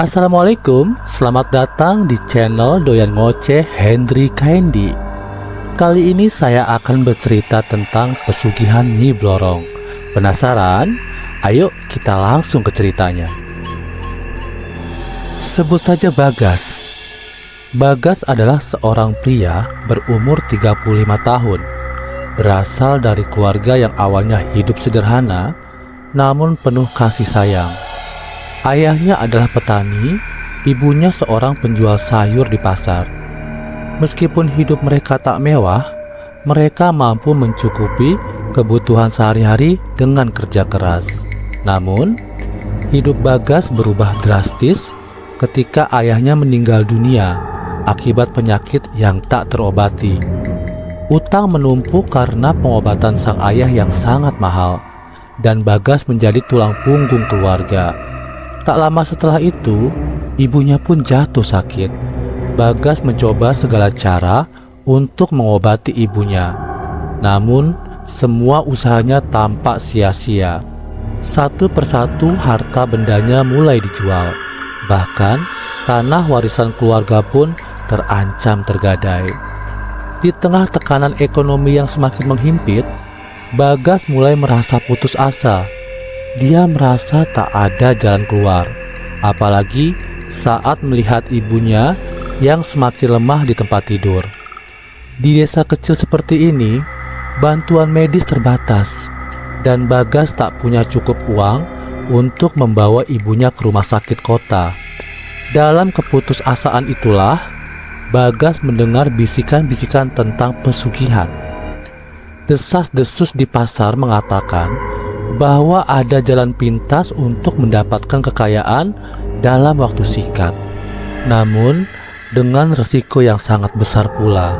Assalamualaikum, selamat datang di channel Doyan Ngoceh Hendry Candy. Kali ini saya akan bercerita tentang pesugihan Nyi Blorong. Penasaran? Ayo kita langsung ke ceritanya. Sebut saja Bagas. Bagas adalah seorang pria berumur 35 tahun. Berasal dari keluarga yang awalnya hidup sederhana, namun penuh kasih sayang. Ayahnya adalah petani, ibunya seorang penjual sayur di pasar. Meskipun hidup mereka tak mewah, mereka mampu mencukupi kebutuhan sehari-hari dengan kerja keras. Namun, hidup Bagas berubah drastis ketika ayahnya meninggal dunia akibat penyakit yang tak terobati. Utang menumpuk karena pengobatan sang ayah yang sangat mahal, dan Bagas menjadi tulang punggung keluarga. Tak lama setelah itu, ibunya pun jatuh sakit. Bagas mencoba segala cara untuk mengobati ibunya. Namun, semua usahanya tampak sia-sia. Satu persatu harta bendanya mulai dijual. Bahkan, tanah warisan keluarga pun terancam tergadai. Di tengah tekanan ekonomi yang semakin menghimpit, Bagas mulai merasa putus asa. Dia merasa tak ada jalan keluar, apalagi saat melihat ibunya yang semakin lemah di tempat tidur. Di desa kecil seperti ini, bantuan medis terbatas, dan Bagas tak punya cukup uang untuk membawa ibunya ke rumah sakit kota. Dalam keputusasaan itulah, Bagas mendengar bisikan-bisikan tentang pesugihan. Desas-desus di pasar mengatakan bahwa ada jalan pintas untuk mendapatkan kekayaan dalam waktu singkat. Namun, dengan resiko yang sangat besar pula.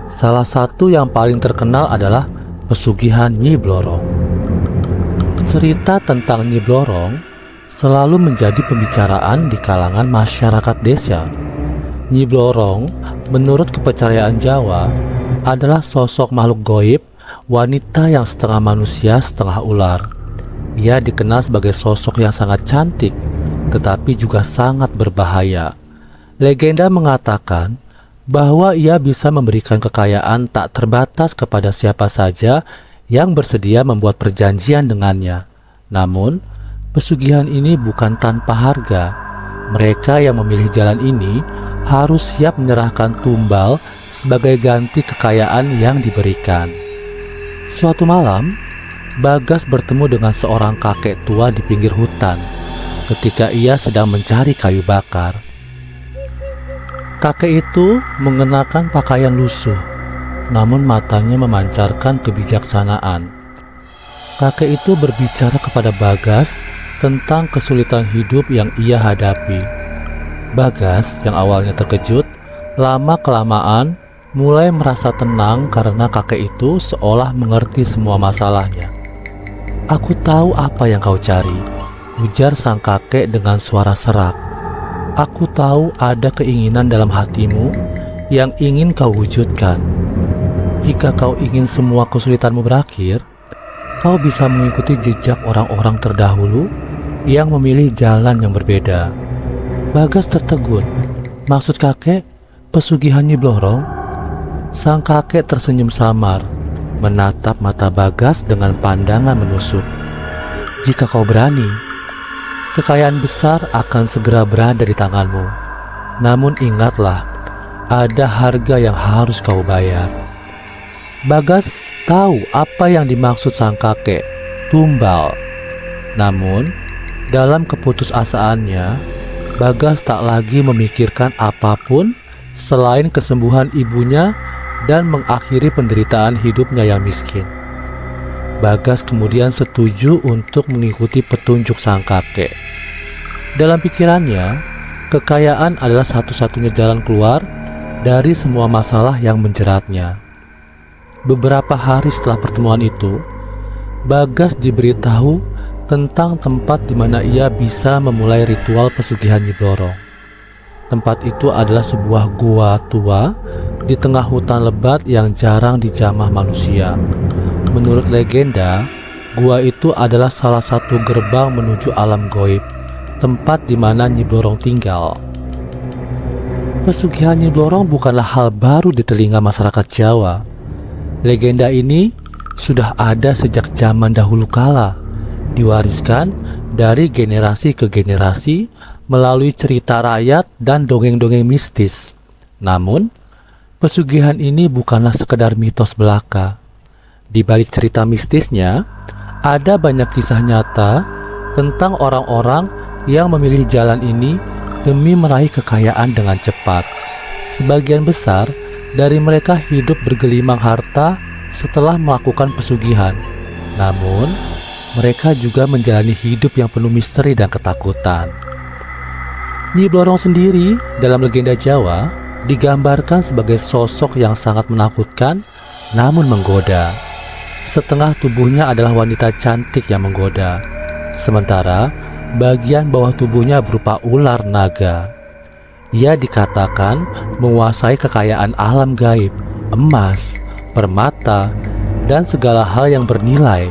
Salah satu yang paling terkenal adalah pesugihan Nyi Blorong. Cerita tentang Nyi Blorong selalu menjadi pembicaraan di kalangan masyarakat desa. Nyi Blorong, menurut kepercayaan Jawa, adalah sosok makhluk gaib, wanita yang setengah manusia setengah ular. Ia dikenal sebagai sosok yang sangat cantik, tetapi juga sangat berbahaya. Legenda mengatakan bahwa ia bisa memberikan kekayaan tak terbatas kepada siapa saja yang bersedia membuat perjanjian dengannya. Namun, pesugihan ini bukan tanpa harga. Mereka yang memilih jalan ini harus siap menyerahkan tumbal sebagai ganti kekayaan yang diberikan. Suatu malam, Bagas bertemu dengan seorang kakek tua di pinggir hutan ketika ia sedang mencari kayu bakar. Kakek itu mengenakan pakaian lusuh, namun matanya memancarkan kebijaksanaan. Kakek itu berbicara kepada Bagas tentang kesulitan hidup yang ia hadapi. Bagas yang awalnya terkejut, lama-kelamaan mulai merasa tenang karena kakek itu seolah mengerti semua masalahnya. "Aku tahu apa yang kau cari," ujar sang kakek dengan suara serak. "Aku tahu ada keinginan dalam hatimu yang ingin kau wujudkan. Jika kau ingin semua kesulitanmu berakhir, kau bisa mengikuti jejak orang-orang terdahulu yang memilih jalan yang berbeda." Bagas tertegun. "Maksud kakek pesugihan Nyi Blorong?" Sang kakek tersenyum samar, menatap mata Bagas dengan pandangan menusuk. "Jika kau berani, kekayaan besar akan segera berada di tanganmu. Namun ingatlah, ada harga yang harus kau bayar." Bagas tahu apa yang dimaksud sang kakek, tumbal. Namun, dalam keputusasaannya, Bagas tak lagi memikirkan apapun selain kesembuhan ibunya dan mengakhiri penderitaan hidupnya yang miskin. Bagas kemudian setuju untuk mengikuti petunjuk sang kakek. Dalam pikirannya, kekayaan adalah satu-satunya jalan keluar dari semua masalah yang menjeratnya. Beberapa hari setelah pertemuan itu, Bagas diberitahu tentang tempat di mana ia bisa memulai ritual pesugihan Nyi Blorong. Tempat itu adalah sebuah gua tua di tengah hutan lebat yang jarang dijamah manusia. Menurut legenda, gua itu adalah salah satu gerbang menuju alam gaib. tempat di mana Nyi Blorong tinggal. Pesugihan Nyi Blorong bukanlah hal baru di telinga masyarakat Jawa. Legenda ini sudah ada sejak zaman dahulu kala, diwariskan dari generasi ke generasi melalui cerita rakyat dan dongeng-dongeng mistis. Namun, pesugihan ini bukanlah sekedar mitos belaka. Di balik cerita mistisnya, ada banyak kisah nyata tentang orang-orang yang memilih jalan ini demi meraih kekayaan dengan cepat. Sebagian besar dari mereka hidup bergelimang harta setelah melakukan pesugihan. Namun, mereka juga menjalani hidup yang penuh misteri dan ketakutan. Nyi Blorong sendiri dalam legenda Jawa digambarkan sebagai sosok yang sangat menakutkan namun menggoda. Setengah tubuhnya adalah wanita cantik yang menggoda, sementara bagian bawah tubuhnya berupa ular naga. Ia dikatakan menguasai kekayaan alam gaib, emas, permata, dan segala hal yang bernilai.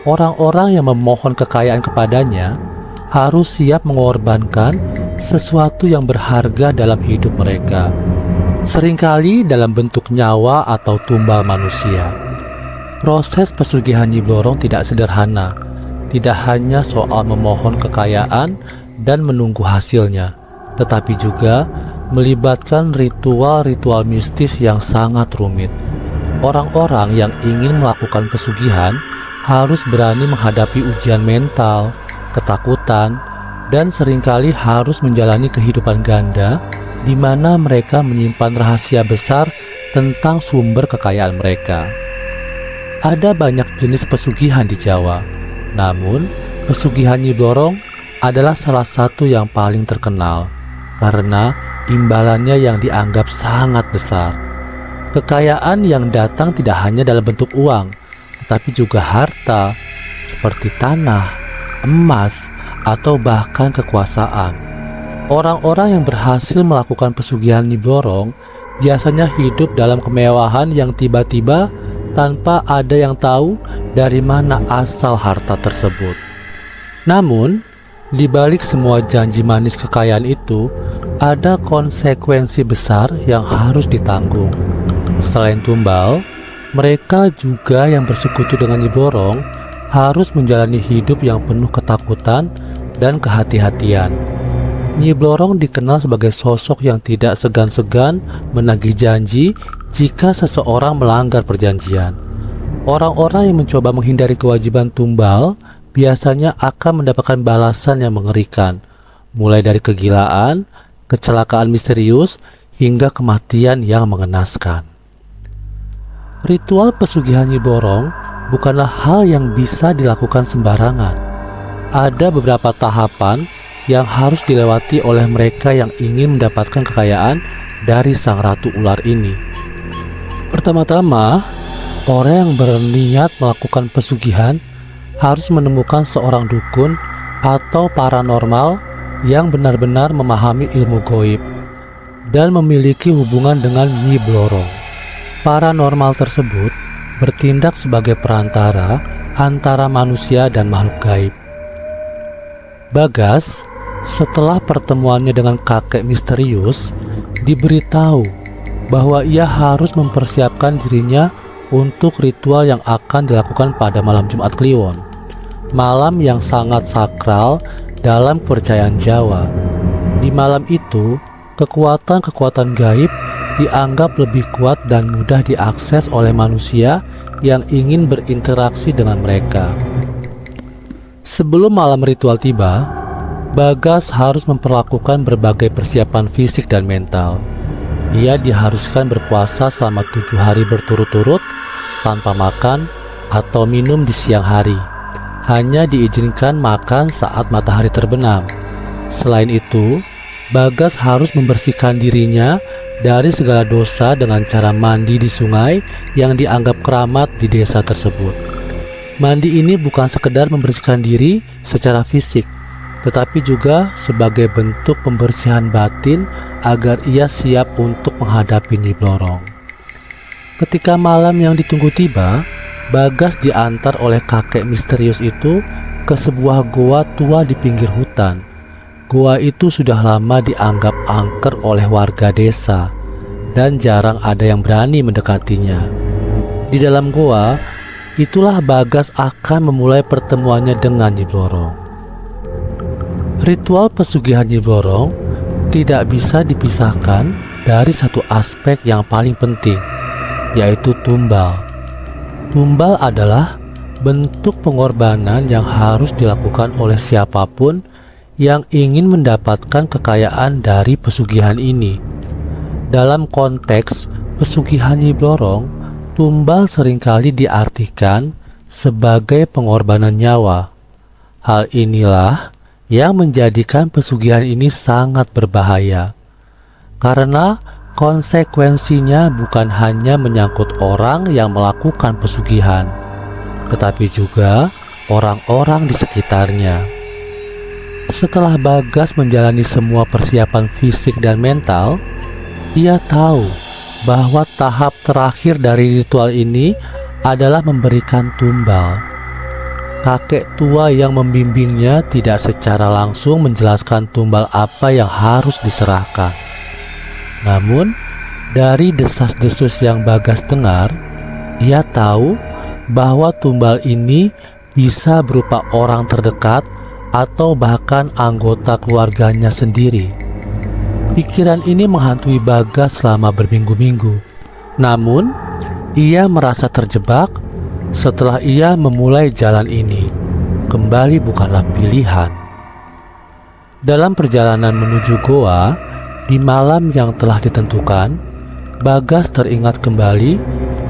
Orang-orang yang memohon kekayaan kepadanya harus siap mengorbankan sesuatu yang berharga dalam hidup mereka, seringkali dalam bentuk nyawa atau tumbal manusia. Proses pesugihan Nyi Blorong tidak sederhana, tidak hanya soal memohon kekayaan dan menunggu hasilnya, tetapi juga melibatkan ritual-ritual mistis yang sangat rumit. Orang-orang yang ingin melakukan pesugihan harus berani menghadapi ujian mental, ketakutan, dan seringkali harus menjalani kehidupan ganda di mana mereka menyimpan rahasia besar tentang sumber kekayaan mereka. Ada banyak jenis pesugihan di Jawa, namun pesugihan Nyi Blorong adalah salah satu yang paling terkenal karena imbalannya yang dianggap sangat besar. Kekayaan yang datang tidak hanya dalam bentuk uang, tetapi juga harta seperti tanah, emas, atau bahkan kekuasaan. Orang-orang yang berhasil melakukan pesugihan Nyi Blorong biasanya hidup dalam kemewahan yang tiba-tiba tanpa ada yang tahu dari mana asal harta tersebut. Namun, di balik semua janji manis kekayaan itu, ada konsekuensi besar yang harus ditanggung. Selain tumbal, mereka juga yang bersekutu dengan Nyi Blorong harus menjalani hidup yang penuh ketakutan dan kehati-hatian. Nyi Blorong dikenal sebagai sosok yang tidak segan-segan menagih janji jika seseorang melanggar perjanjian. Orang-orang yang mencoba menghindari kewajiban tumbal biasanya akan mendapatkan balasan yang mengerikan, mulai dari kegilaan, kecelakaan misterius, hingga kematian yang mengenaskan. Ritual pesugihan Nyi Blorong bukanlah hal yang bisa dilakukan sembarangan. Ada beberapa tahapan yang harus dilewati oleh mereka yang ingin mendapatkan kekayaan dari sang ratu ular ini. Pertama-tama, orang yang berniat melakukan pesugihan harus menemukan seorang dukun atau paranormal yang benar-benar memahami ilmu gaib dan memiliki hubungan dengan Nyi Blorong. Paranormal tersebut bertindak sebagai perantara antara manusia dan makhluk gaib. Bagas, setelah pertemuannya dengan kakek misterius, diberitahu bahwa ia harus mempersiapkan dirinya untuk ritual yang akan dilakukan pada malam Jumat Kliwon, malam yang sangat sakral dalam kepercayaan Jawa. Di malam itu, kekuatan-kekuatan gaib dianggap lebih kuat dan mudah diakses oleh manusia yang ingin berinteraksi dengan mereka. Sebelum malam ritual tiba, Bagas harus memperlakukan berbagai persiapan fisik dan mental. Ia diharuskan berpuasa selama 7 hari berturut-turut tanpa makan atau minum di siang hari. Hanya diizinkan makan saat matahari terbenam. Selain itu, Bagas harus membersihkan dirinya dari segala dosa dengan cara mandi di sungai yang dianggap keramat di desa tersebut. Mandi ini bukan sekedar membersihkan diri secara fisik, tetapi juga sebagai bentuk pembersihan batin agar ia siap untuk menghadapi Nyi Blorong. Ketika malam yang ditunggu tiba, Bagas diantar oleh kakek misterius itu ke sebuah goa tua di pinggir hutan. Gua itu sudah lama dianggap angker oleh warga desa dan jarang ada yang berani mendekatinya. Di dalam gua, itulah Bagas akan memulai pertemuannya dengan Nyi Blorong. Ritual pesugihan Nyi Blorong tidak bisa dipisahkan dari satu aspek yang paling penting, yaitu tumbal. Tumbal adalah bentuk pengorbanan yang harus dilakukan oleh siapapun yang ingin mendapatkan kekayaan dari pesugihan ini. Dalam konteks pesugihan Nyi Blorong, tumbal seringkali diartikan sebagai pengorbanan nyawa. Hal inilah yang menjadikan pesugihan ini sangat berbahaya, karena konsekuensinya bukan hanya menyangkut orang yang melakukan pesugihan, tetapi juga orang-orang di sekitarnya. Setelah Bagas menjalani semua persiapan fisik dan mental, ia tahu bahwa tahap terakhir dari ritual ini adalah memberikan tumbal. Kakek tua yang membimbingnya tidak secara langsung menjelaskan tumbal apa yang harus diserahkan. Namun, dari desas-desus yang Bagas dengar, ia tahu bahwa tumbal ini bisa berupa orang terdekat atau bahkan anggota keluarganya sendiri. Pikiran ini menghantui Bagas selama berminggu-minggu. Namun, ia merasa terjebak setelah ia memulai jalan ini. Kembali bukanlah pilihan. Dalam perjalanan menuju goa, di malam yang telah ditentukan, Bagas teringat kembali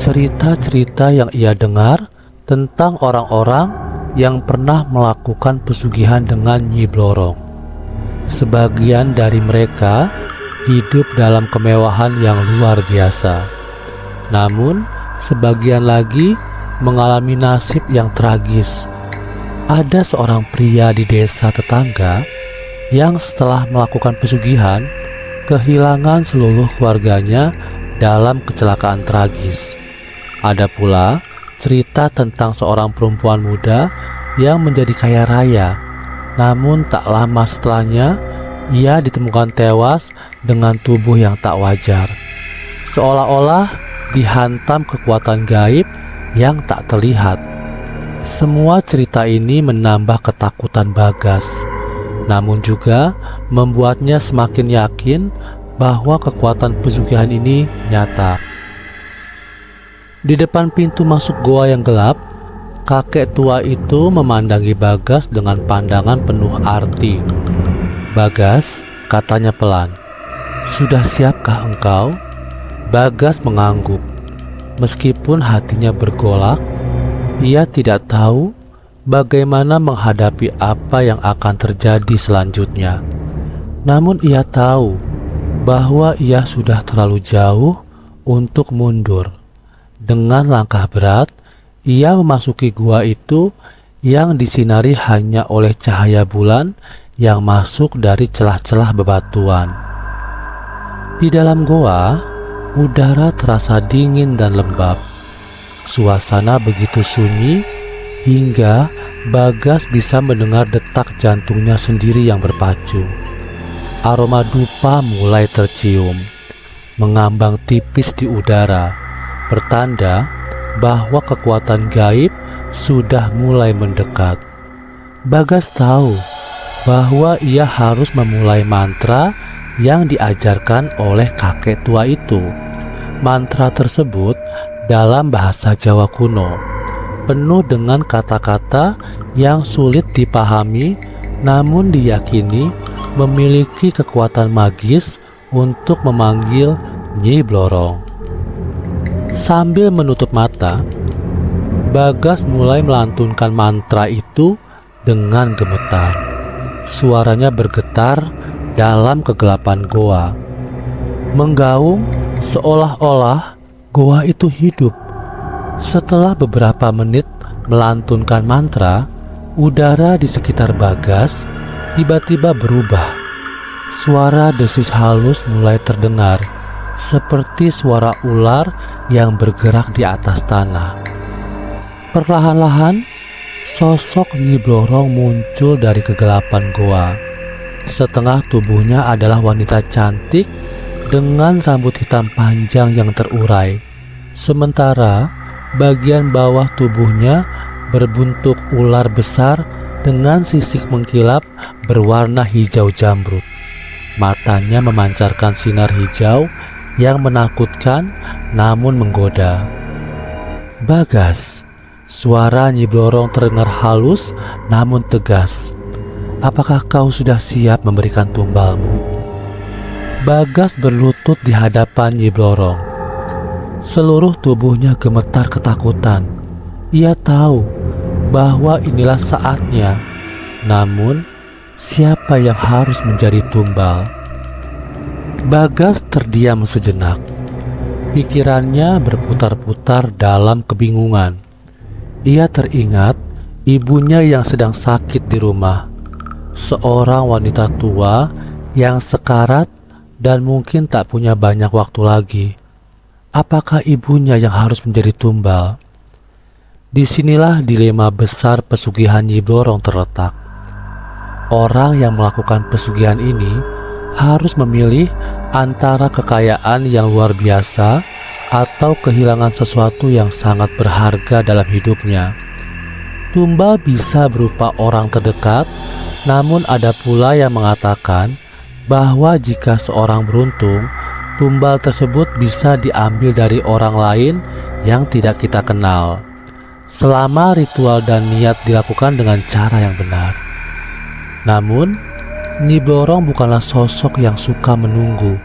cerita-cerita yang ia dengar tentang orang-orang yang pernah melakukan pesugihan dengan Nyi Blorong. Sebagian dari mereka hidup dalam kemewahan yang luar biasa. Namun, sebagian lagi mengalami nasib yang tragis. Ada seorang pria di desa tetangga yang setelah melakukan pesugihan, kehilangan seluruh keluarganya dalam kecelakaan tragis. Ada pula cerita tentang seorang perempuan muda yang menjadi kaya raya, namun tak lama setelahnya ia ditemukan tewas dengan tubuh yang tak wajar, seolah-olah dihantam kekuatan gaib yang tak terlihat. Semua cerita ini menambah ketakutan Bagas, namun juga membuatnya semakin yakin bahwa kekuatan pesugihan ini nyata. Di depan pintu masuk goa yang gelap, kakek tua itu memandangi Bagas dengan pandangan penuh arti. "Bagas," katanya pelan, "sudah siapkah engkau?" Bagas mengangguk. Meskipun hatinya bergolak, ia tidak tahu bagaimana menghadapi apa yang akan terjadi selanjutnya. Namun ia tahu bahwa ia sudah terlalu jauh untuk mundur. Dengan langkah berat, ia memasuki gua itu yang disinari hanya oleh cahaya bulan yang masuk dari celah-celah bebatuan. Di dalam goa, udara terasa dingin dan lembab. Suasana begitu sunyi hingga Bagas bisa mendengar detak jantungnya sendiri yang berpacu. Aroma dupa mulai tercium, mengambang tipis di udara, pertanda bahwa kekuatan gaib sudah mulai mendekat. Bagas tahu bahwa ia harus memulai mantra yang diajarkan oleh kakek tua itu. Mantra tersebut dalam bahasa Jawa kuno, penuh dengan kata-kata yang sulit dipahami, namun diyakini memiliki kekuatan magis untuk memanggil Nyi Blorong. Sambil menutup mata, Bagas mulai melantunkan mantra itu dengan gemetar. Suaranya bergetar dalam kegelapan goa, menggaung seolah-olah goa itu hidup. Setelah beberapa menit melantunkan mantra, udara di sekitar Bagas tiba-tiba berubah. Suara desis halus mulai terdengar, seperti suara ular yang bergerak di atas tanah. Perlahan-lahan, sosok Nyi Blorong muncul dari kegelapan goa. Setengah tubuhnya adalah wanita cantik dengan rambut hitam panjang yang terurai. Sementara bagian bawah tubuhnya berbentuk ular besar dengan sisik mengkilap berwarna hijau jamrud. Matanya memancarkan sinar hijau yang menakutkan namun menggoda. "Bagas," suara Nyi Blorong terdengar halus namun tegas. "Apakah kau sudah siap memberikan tumbalmu?" Bagas berlutut di hadapan Nyi Blorong. Seluruh tubuhnya gemetar ketakutan. Ia tahu bahwa inilah saatnya. Namun, siapa yang harus menjadi tumbal? Bagas terdiam sejenak. Pikirannya berputar-putar dalam kebingungan. Ia teringat ibunya yang sedang sakit di rumah. Seorang wanita tua yang sekarat dan mungkin tak punya banyak waktu lagi. Apakah ibunya yang harus menjadi tumbal? Disinilah dilema besar pesugihan Nyi Blorong terletak. Orang yang melakukan pesugihan ini harus memilih antara kekayaan yang luar biasa atau kehilangan sesuatu yang sangat berharga dalam hidupnya. Tumbal bisa berupa orang terdekat, namun ada pula yang mengatakan bahwa jika seorang beruntung, tumbal tersebut bisa diambil dari orang lain yang tidak kita kenal, selama ritual dan niat dilakukan dengan cara yang benar. Namun, Nyi Blorong bukanlah sosok yang suka menunggu.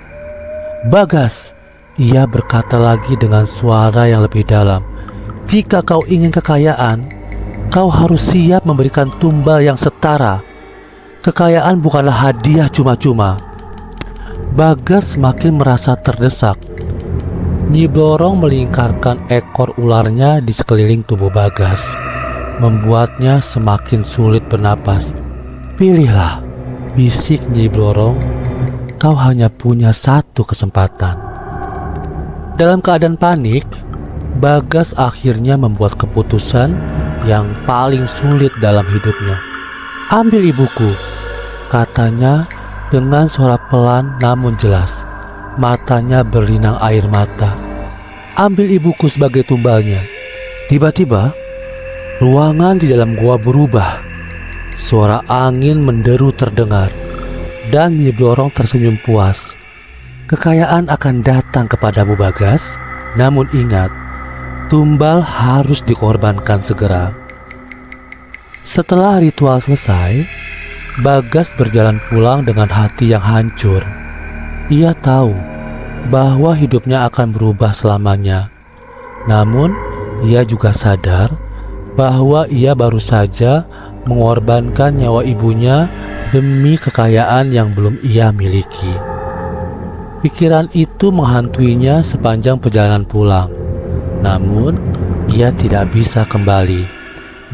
"Bagas," ia berkata lagi dengan suara yang lebih dalam, "jika kau ingin kekayaan, kau harus siap memberikan tumbal yang setara. Kekayaan bukanlah hadiah cuma-cuma." Bagas semakin merasa terdesak. Nyi Blorong melingkarkan ekor ularnya di sekeliling tubuh Bagas, membuatnya semakin sulit bernapas. "Pilihlah," bisik Nyi Blorong, "kau hanya punya satu kesempatan." Dalam keadaan panik, Bagas akhirnya membuat keputusan yang paling sulit dalam hidupnya. "Ambil ibuku," katanya dengan suara pelan namun jelas. Matanya berlinang air mata. "Ambil ibuku sebagai tumbalnya." Tiba-tiba, ruangan di dalam gua berubah. Suara angin menderu terdengar, dan Nyi Blorong tersenyum puas. "Kekayaan akan datang kepadamu, Bagas. Namun ingat, tumbal harus dikorbankan segera." Setelah ritual selesai, Bagas berjalan pulang dengan hati yang hancur. Ia tahu bahwa hidupnya akan berubah selamanya. Namun, ia juga sadar bahwa ia baru saja mengorbankan nyawa ibunya demi kekayaan yang belum ia miliki. Pikiran itu menghantuinya sepanjang perjalanan pulang. Namun, ia tidak bisa kembali.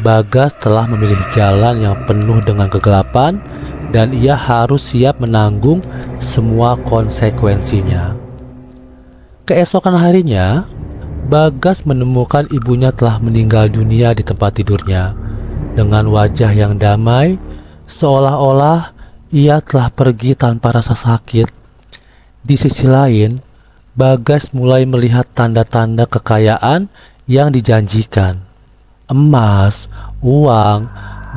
Bagas telah memilih jalan yang penuh dengan kegelapan, dan ia harus siap menanggung semua konsekuensinya. Keesokan harinya, Bagas menemukan ibunya telah meninggal dunia di tempat tidurnya. Dengan wajah yang damai, seolah-olah ia telah pergi tanpa rasa sakit. Di sisi lain, Bagas mulai melihat tanda-tanda kekayaan yang dijanjikan. Emas, uang,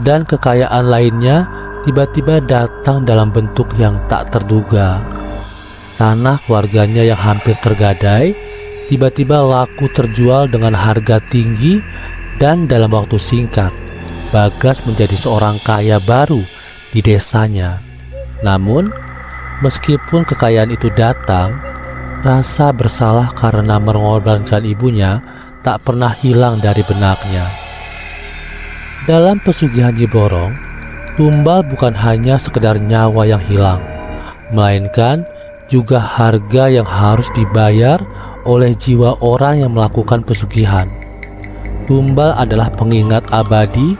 dan kekayaan lainnya tiba-tiba datang dalam bentuk yang tak terduga. Tanah keluarganya yang hampir tergadai tiba-tiba laku terjual dengan harga tinggi, dan dalam waktu singkat Bagas menjadi seorang kaya baru di desanya. Namun, meskipun kekayaan itu datang, rasa bersalah karena mengorbankan ibunya tak pernah hilang dari benaknya. Dalam pesugihan Nyi Blorong, tumbal bukan hanya sekedar nyawa yang hilang, melainkan juga harga yang harus dibayar oleh jiwa orang yang melakukan pesugihan. Tumbal adalah pengingat abadi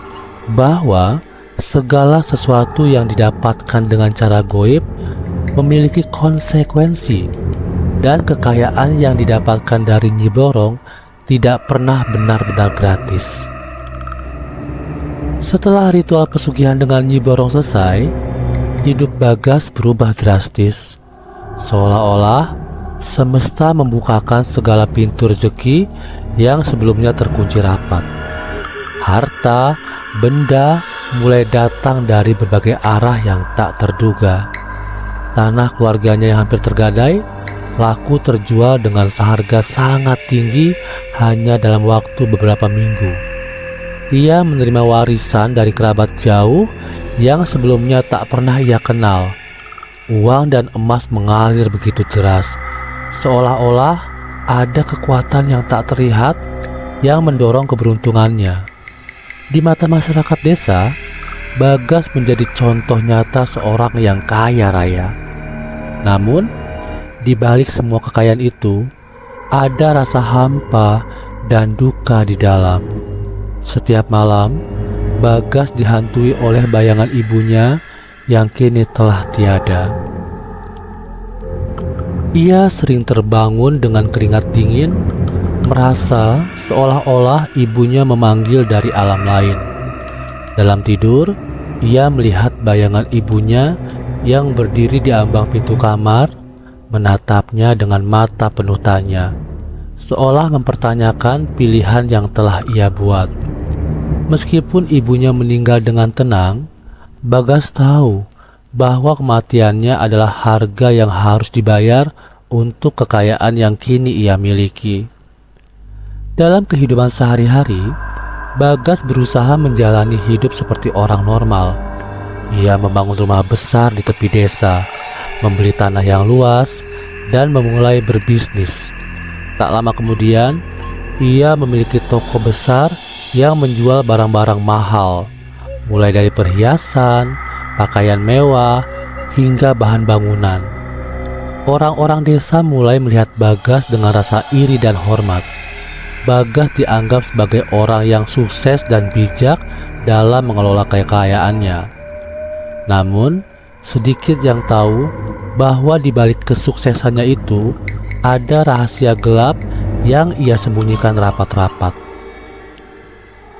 bahwa segala sesuatu yang didapatkan dengan cara goib memiliki konsekuensi, dan kekayaan yang didapatkan dari Nyi Blorong tidak pernah benar-benar gratis. Setelah ritual pesugihan dengan Nyi Blorong selesai, hidup Bagas berubah drastis. Seolah-olah semesta membukakan segala pintu rezeki yang sebelumnya terkunci rapat. Harta, benda mulai datang dari berbagai arah yang tak terduga. Tanah keluarganya yang hampir tergadai laku terjual dengan seharga sangat tinggi hanya dalam waktu beberapa minggu. Ia menerima warisan dari kerabat jauh yang sebelumnya tak pernah ia kenal. Uang dan emas mengalir begitu deras, seolah-olah ada kekuatan yang tak terlihat yang mendorong keberuntungannya. Di mata masyarakat desa, Bagas menjadi contoh nyata seorang yang kaya raya. Namun, di balik semua kekayaan itu, ada rasa hampa dan duka di dalam. Setiap malam, Bagas dihantui oleh bayangan ibunya yang kini telah tiada. Ia sering terbangun dengan keringat dingin, merasa seolah-olah ibunya memanggil dari alam lain. Dalam tidur, ia melihat bayangan ibunya yang berdiri di ambang pintu kamar, menatapnya dengan mata penuh tanya, seolah mempertanyakan pilihan yang telah ia buat. Meskipun ibunya meninggal dengan tenang, Bagas tahu bahwa kematiannya adalah harga yang harus dibayar untuk kekayaan yang kini ia miliki. Dalam kehidupan sehari-hari, Bagas berusaha menjalani hidup seperti orang normal. Ia membangun rumah besar di tepi desa, membeli tanah yang luas, dan memulai berbisnis. Tak lama kemudian, ia memiliki toko besar yang menjual barang-barang mahal, mulai dari perhiasan, pakaian mewah, hingga bahan bangunan. Orang-orang desa mulai melihat Bagas dengan rasa iri dan hormat. Bagas dianggap sebagai orang yang sukses dan bijak dalam mengelola kekayaannya. Namun, sedikit yang tahu bahwa di balik kesuksesannya itu ada rahasia gelap yang ia sembunyikan rapat-rapat.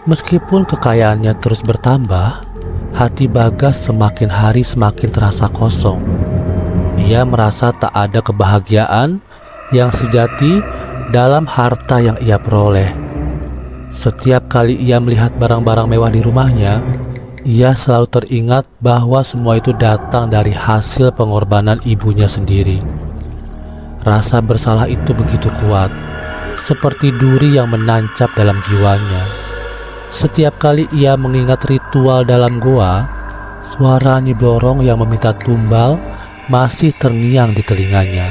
Meskipun kekayaannya terus bertambah, hati Bagas semakin hari semakin terasa kosong. Ia merasa tak ada kebahagiaan yang sejati dalam harta yang ia peroleh. Setiap kali ia melihat barang-barang mewah di rumahnya, ia selalu teringat bahwa semua itu datang dari hasil pengorbanan ibunya sendiri. Rasa bersalah itu begitu kuat, seperti duri yang menancap dalam jiwanya. Setiap kali ia mengingat ritual dalam goa, suara Nyi Blorong yang meminta tumbal masih terngiang di telinganya.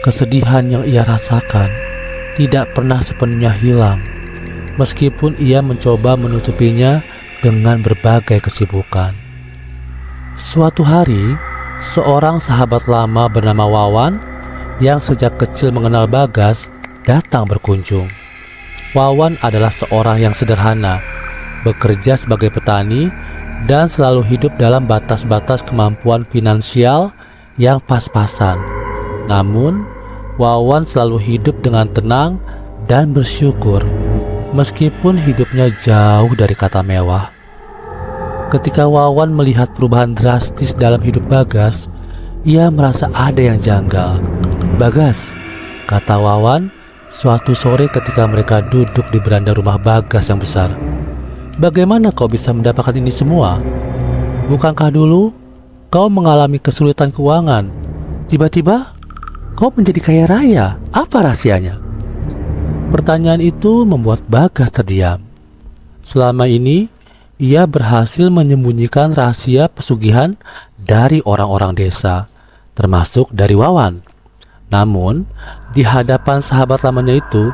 Kesedihan yang ia rasakan tidak pernah sepenuhnya hilang, meskipun ia mencoba menutupinya dengan berbagai kesibukan. Suatu hari, seorang sahabat lama bernama Wawan yang sejak kecil mengenal Bagas datang berkunjung. Wawan adalah seorang yang sederhana, bekerja sebagai petani, dan selalu hidup dalam batas-batas kemampuan finansial yang pas-pasan. Namun, Wawan selalu hidup dengan tenang dan bersyukur, meskipun hidupnya jauh dari kata mewah. Ketika Wawan melihat perubahan drastis dalam hidup Bagas, ia merasa ada yang janggal. "Bagas," kata Wawan, suatu sore ketika mereka duduk di beranda rumah Bagas yang besar, "bagaimana kau bisa mendapatkan ini semua? Bukankah dulu kau mengalami kesulitan keuangan? Tiba-tiba kau menjadi kaya raya. Apa rahasianya?" Pertanyaan itu membuat Bagas terdiam. Selama ini, ia berhasil menyembunyikan rahasia pesugihan dari orang-orang desa, termasuk dari Wawan. Namun, di hadapan sahabat lamanya itu,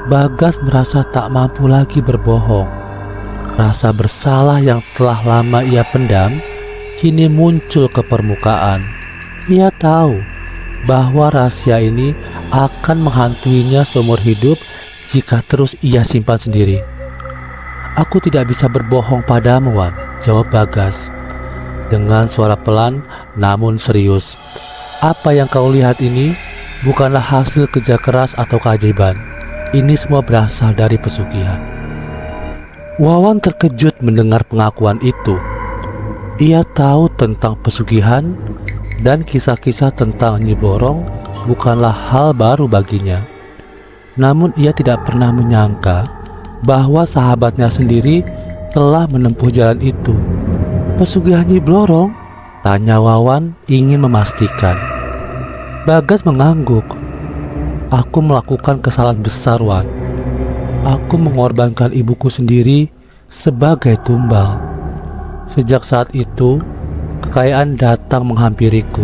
Bagas merasa tak mampu lagi berbohong. Rasa bersalah yang telah lama ia pendam kini muncul ke permukaan. Ia tahu bahwa rahasia ini akan menghantuinya seumur hidup jika terus ia simpan sendiri. "Aku tidak bisa berbohong padamu, Wan," jawab Bagas dengan suara pelan namun serius. "Apa yang kau lihat ini bukanlah hasil kerja keras atau keajaiban. Ini semua berasal dari pesugihan." Wawan terkejut mendengar pengakuan itu. Ia tahu tentang pesugihan dan kisah-kisah tentang Nyi Blorong bukanlah hal baru baginya. Namun ia tidak pernah menyangka bahwa sahabatnya sendiri telah menempuh jalan itu. Pesugihan Nyi Blorong? Tanya Wawan ingin memastikan. Bagas mengangguk. Aku melakukan kesalahan besar, Wan. Aku mengorbankan ibuku sendiri sebagai tumbal. Sejak saat itu, kekayaan datang menghampiriku.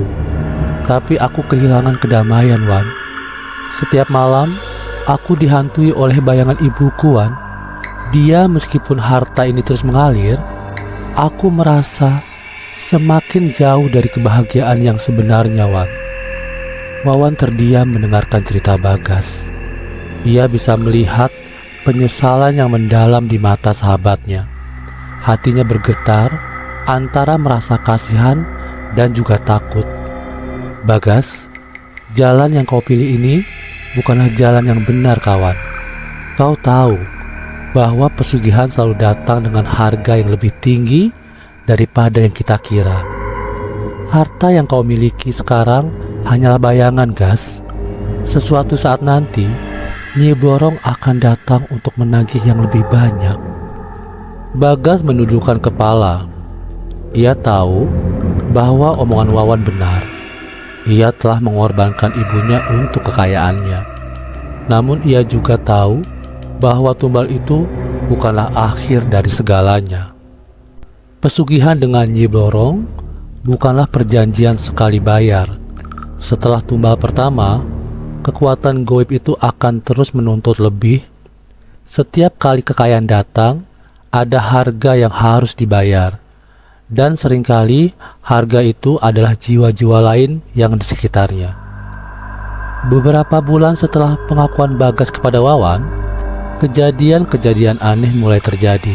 Tapi aku kehilangan kedamaian, Wan. Setiap malam, aku dihantui oleh bayangan ibuku, Wan. Dia meskipun harta ini terus mengalir, aku merasa semakin jauh dari kebahagiaan yang sebenarnya, Wan. Wawan terdiam mendengarkan cerita Bagas. Ia bisa melihat penyesalan yang mendalam di mata sahabatnya. Hatinya bergetar antara merasa kasihan dan juga takut. Bagas, jalan yang kau pilih ini bukanlah jalan yang benar, kawan. Kau tahu bahwa pesugihan selalu datang dengan harga yang lebih tinggi daripada yang kita kira. Harta yang kau miliki sekarang hanyalah bayangan, Gas. Sesuatu saat nanti, Nyi Blorong akan datang untuk menagih yang lebih banyak. Bagas menundukkan kepala. Ia tahu bahwa omongan Wawan benar. Ia telah mengorbankan ibunya untuk kekayaannya. Namun ia juga tahu bahwa tumbal itu bukanlah akhir dari segalanya. Pesugihan dengan Nyi Blorong bukanlah perjanjian sekali bayar. Setelah tumbal pertama, kekuatan goib itu akan terus menuntut lebih. Setiap kali kekayaan datang, ada harga yang harus dibayar. Dan seringkali harga itu adalah jiwa-jiwa lain yang di sekitarnya. Beberapa bulan setelah pengakuan Bagas kepada Wawan, kejadian-kejadian aneh mulai terjadi.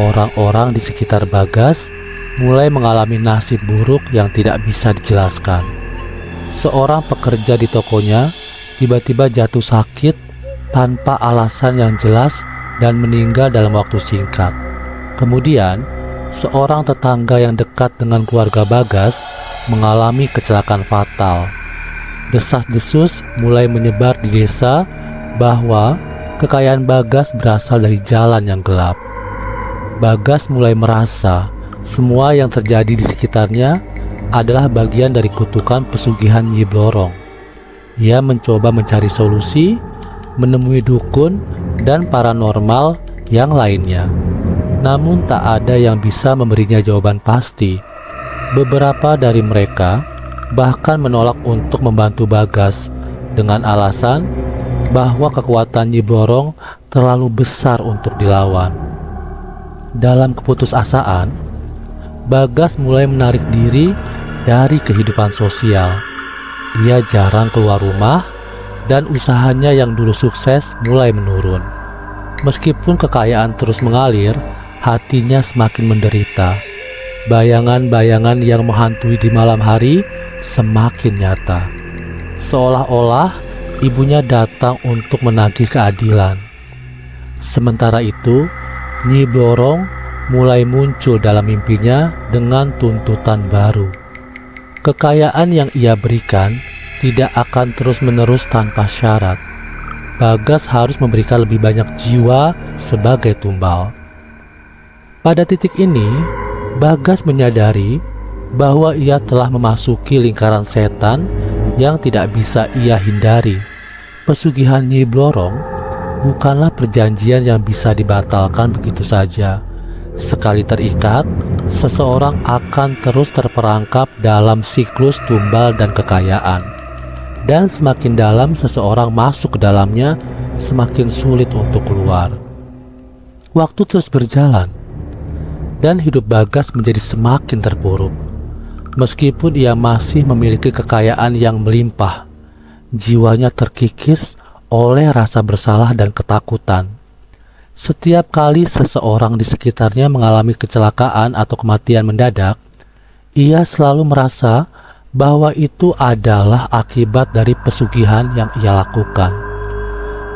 Orang-orang di sekitar Bagas mulai mengalami nasib buruk yang tidak bisa dijelaskan. Seorang pekerja di tokonya tiba-tiba jatuh sakit tanpa alasan yang jelas dan meninggal dalam waktu singkat. Kemudian, seorang tetangga yang dekat dengan keluarga Bagas mengalami kecelakaan fatal. Desas-desus mulai menyebar di desa bahwa kekayaan Bagas berasal dari jalan yang gelap. Bagas mulai merasa semua yang terjadi di sekitarnya adalah bagian dari kutukan pesugihan Nyi Blorong. Ia mencoba mencari solusi, menemui dukun dan paranormal yang lainnya. Namun tak ada yang bisa memberinya jawaban pasti. Beberapa dari mereka bahkan menolak untuk membantu Bagas dengan alasan bahwa kekuatan Nyi Blorong terlalu besar untuk dilawan. Dalam keputusasaan, Bagas mulai menarik diri dari kehidupan sosial. Ia jarang keluar rumah dan usahanya yang dulu sukses mulai menurun. Meskipun kekayaan terus mengalir, hatinya semakin menderita. Bayangan-bayangan yang menghantui di malam hari semakin nyata. Seolah-olah ibunya datang untuk menagih keadilan. Sementara itu, Nyi Blorong mulai muncul dalam mimpinya dengan tuntutan baru. Kekayaan yang ia berikan tidak akan terus-menerus tanpa syarat. Bagas harus memberikan lebih banyak jiwa sebagai tumbal. Pada titik ini, Bagas menyadari bahwa ia telah memasuki lingkaran setan yang tidak bisa ia hindari. Pesugihan Nyi Blorong bukanlah perjanjian yang bisa dibatalkan begitu saja. Sekali terikat, seseorang akan terus terperangkap dalam siklus tumbal dan kekayaan. Dan semakin dalam seseorang masuk ke dalamnya, semakin sulit untuk keluar. Waktu terus berjalan, dan hidup Bagas menjadi semakin terpuruk. Meskipun ia masih memiliki kekayaan yang melimpah, jiwanya terkikis oleh rasa bersalah dan ketakutan. Setiap kali seseorang di sekitarnya mengalami kecelakaan atau kematian mendadak, ia selalu merasa bahwa itu adalah akibat dari pesugihan yang ia lakukan.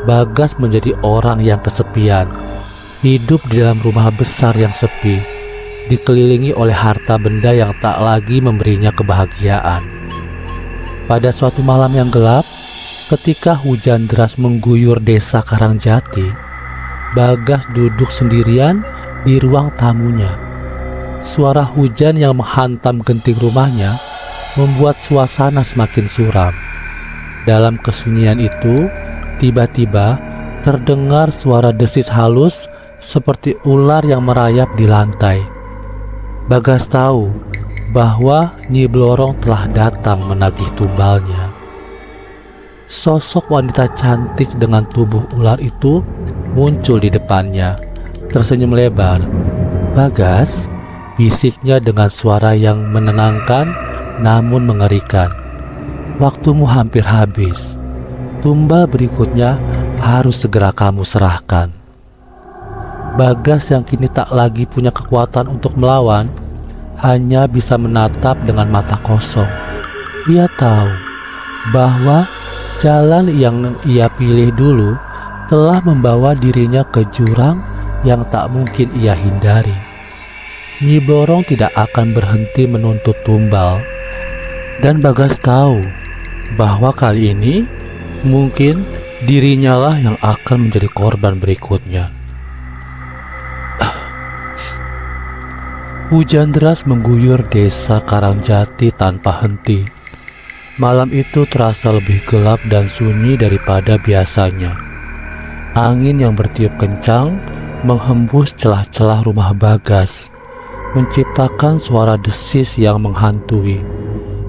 Bagas menjadi orang yang kesepian, hidup di dalam rumah besar yang sepi. dikelilingi oleh harta benda yang tak lagi memberinya kebahagiaan. Pada suatu malam yang gelap, ketika hujan deras mengguyur desa Karangjati, Bagas duduk sendirian di ruang tamunya. Suara hujan yang menghantam genting rumahnya membuat suasana semakin suram. Dalam kesunyian itu, tiba-tiba terdengar suara desis halus seperti ular yang merayap di lantai. Bagas tahu bahwa Nyi Blorong telah datang menagih tumbalnya. Sosok wanita cantik dengan tubuh ular itu muncul di depannya, tersenyum lebar. "Bagas," bisiknya dengan suara yang menenangkan namun mengerikan. "Waktumu hampir habis. Tumbal berikutnya harus segera kamu serahkan." Bagas yang kini tak lagi punya kekuatan untuk melawan, hanya bisa menatap dengan mata kosong. Ia tahu bahwa jalan yang ia pilih dulu telah membawa dirinya ke jurang yang tak mungkin ia hindari. Nyi Blorong tidak akan berhenti menuntut tumbal, dan Bagas tahu bahwa kali ini mungkin dirinya lah yang akan menjadi korban berikutnya. Hujan deras mengguyur desa Karangjati tanpa henti. Malam itu terasa lebih gelap dan sunyi daripada biasanya. Angin yang bertiup kencang menghembus celah-celah rumah Bagas, menciptakan suara desis yang menghantui,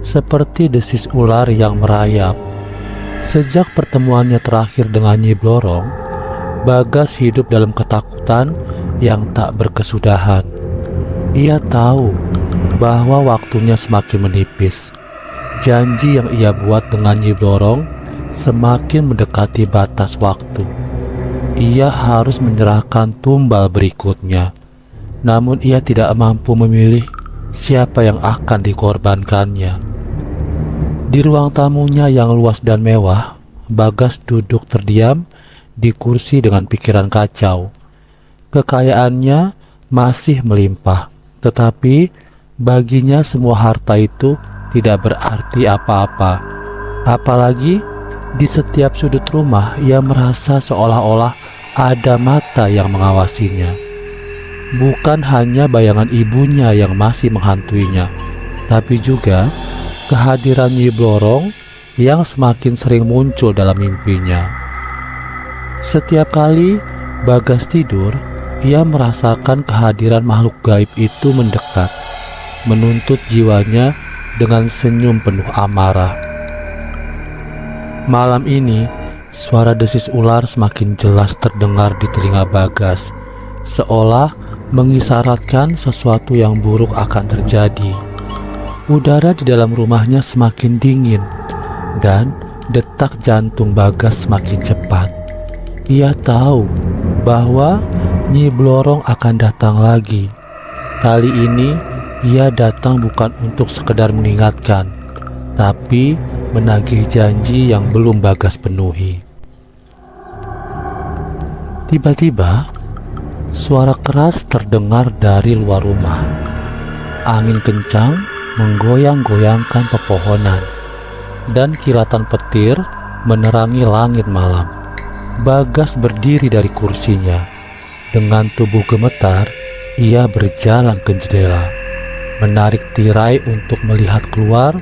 seperti desis ular yang merayap. Sejak pertemuannya terakhir dengan Nyi Blorong, Bagas hidup dalam ketakutan yang tak berkesudahan. Ia tahu bahwa waktunya semakin menipis. Janji yang ia buat dengan Nyi Blorong semakin mendekati batas waktu. Ia harus menyerahkan tumbal berikutnya. Namun ia tidak mampu memilih siapa yang akan dikorbankannya. Di ruang tamunya yang luas dan mewah, Bagas duduk terdiam di kursi dengan pikiran kacau. Kekayaannya masih melimpah, tetapi baginya semua harta itu tidak berarti apa-apa. Apalagi di setiap sudut rumah ia merasa seolah-olah ada mata yang mengawasinya. Bukan hanya bayangan ibunya yang masih menghantuinya, tapi juga kehadiran Nyi Blorong yang semakin sering muncul dalam mimpinya. Setiap kali Bagas tidur, ia merasakan kehadiran makhluk gaib itu mendekat, menuntut jiwanya dengan senyum penuh amarah. Malam ini, suara desis ular semakin jelas terdengar di telinga Bagas, seolah mengisyaratkan sesuatu yang buruk akan terjadi. Udara di dalam rumahnya semakin dingin, dan detak jantung Bagas semakin cepat. Ia tahu bahwa Nyi Blorong akan datang lagi. Kali ini ia datang bukan untuk sekedar mengingatkan, tapi menagih janji yang belum Bagas penuhi. Tiba-tiba, suara keras terdengar dari luar rumah. Angin kencang menggoyang-goyangkan pepohonan, dan kilatan petir menerangi langit malam. Bagas berdiri dari kursinya. Dengan tubuh gemetar, ia berjalan ke jendela, menarik tirai untuk melihat keluar,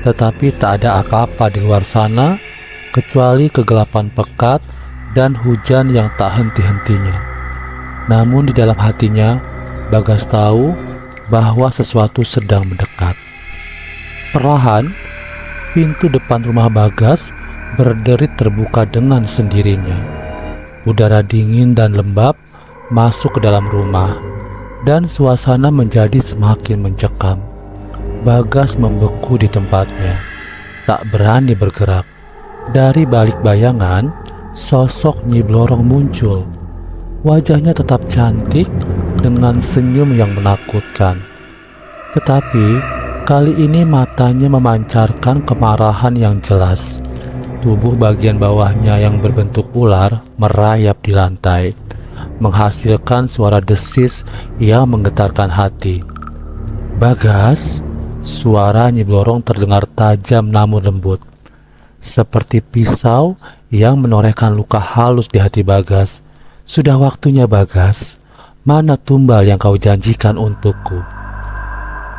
tetapi tak ada apa-apa di luar sana kecuali kegelapan pekat dan hujan yang tak henti-hentinya. Namun di dalam hatinya, Bagas tahu bahwa sesuatu sedang mendekat. Perlahan, pintu depan rumah Bagas berderit terbuka dengan sendirinya. Udara dingin dan lembab masuk ke dalam rumah, dan suasana menjadi semakin mencekam. Bagas membeku di tempatnya, tak berani bergerak. Dari balik bayangan, sosok Nyi Blorong muncul. Wajahnya tetap cantik dengan senyum yang menakutkan. Tetapi kali ini matanya memancarkan kemarahan yang jelas. Tubuh bagian bawahnya yang berbentuk ular merayap di lantai, menghasilkan suara desis yang menggetarkan hati. "Bagas," suara Nyi Blorong terdengar tajam namun lembut, seperti pisau yang menorehkan luka halus di hati Bagas. "Sudah waktunya, Bagas. Mana tumbal yang kau janjikan untukku?"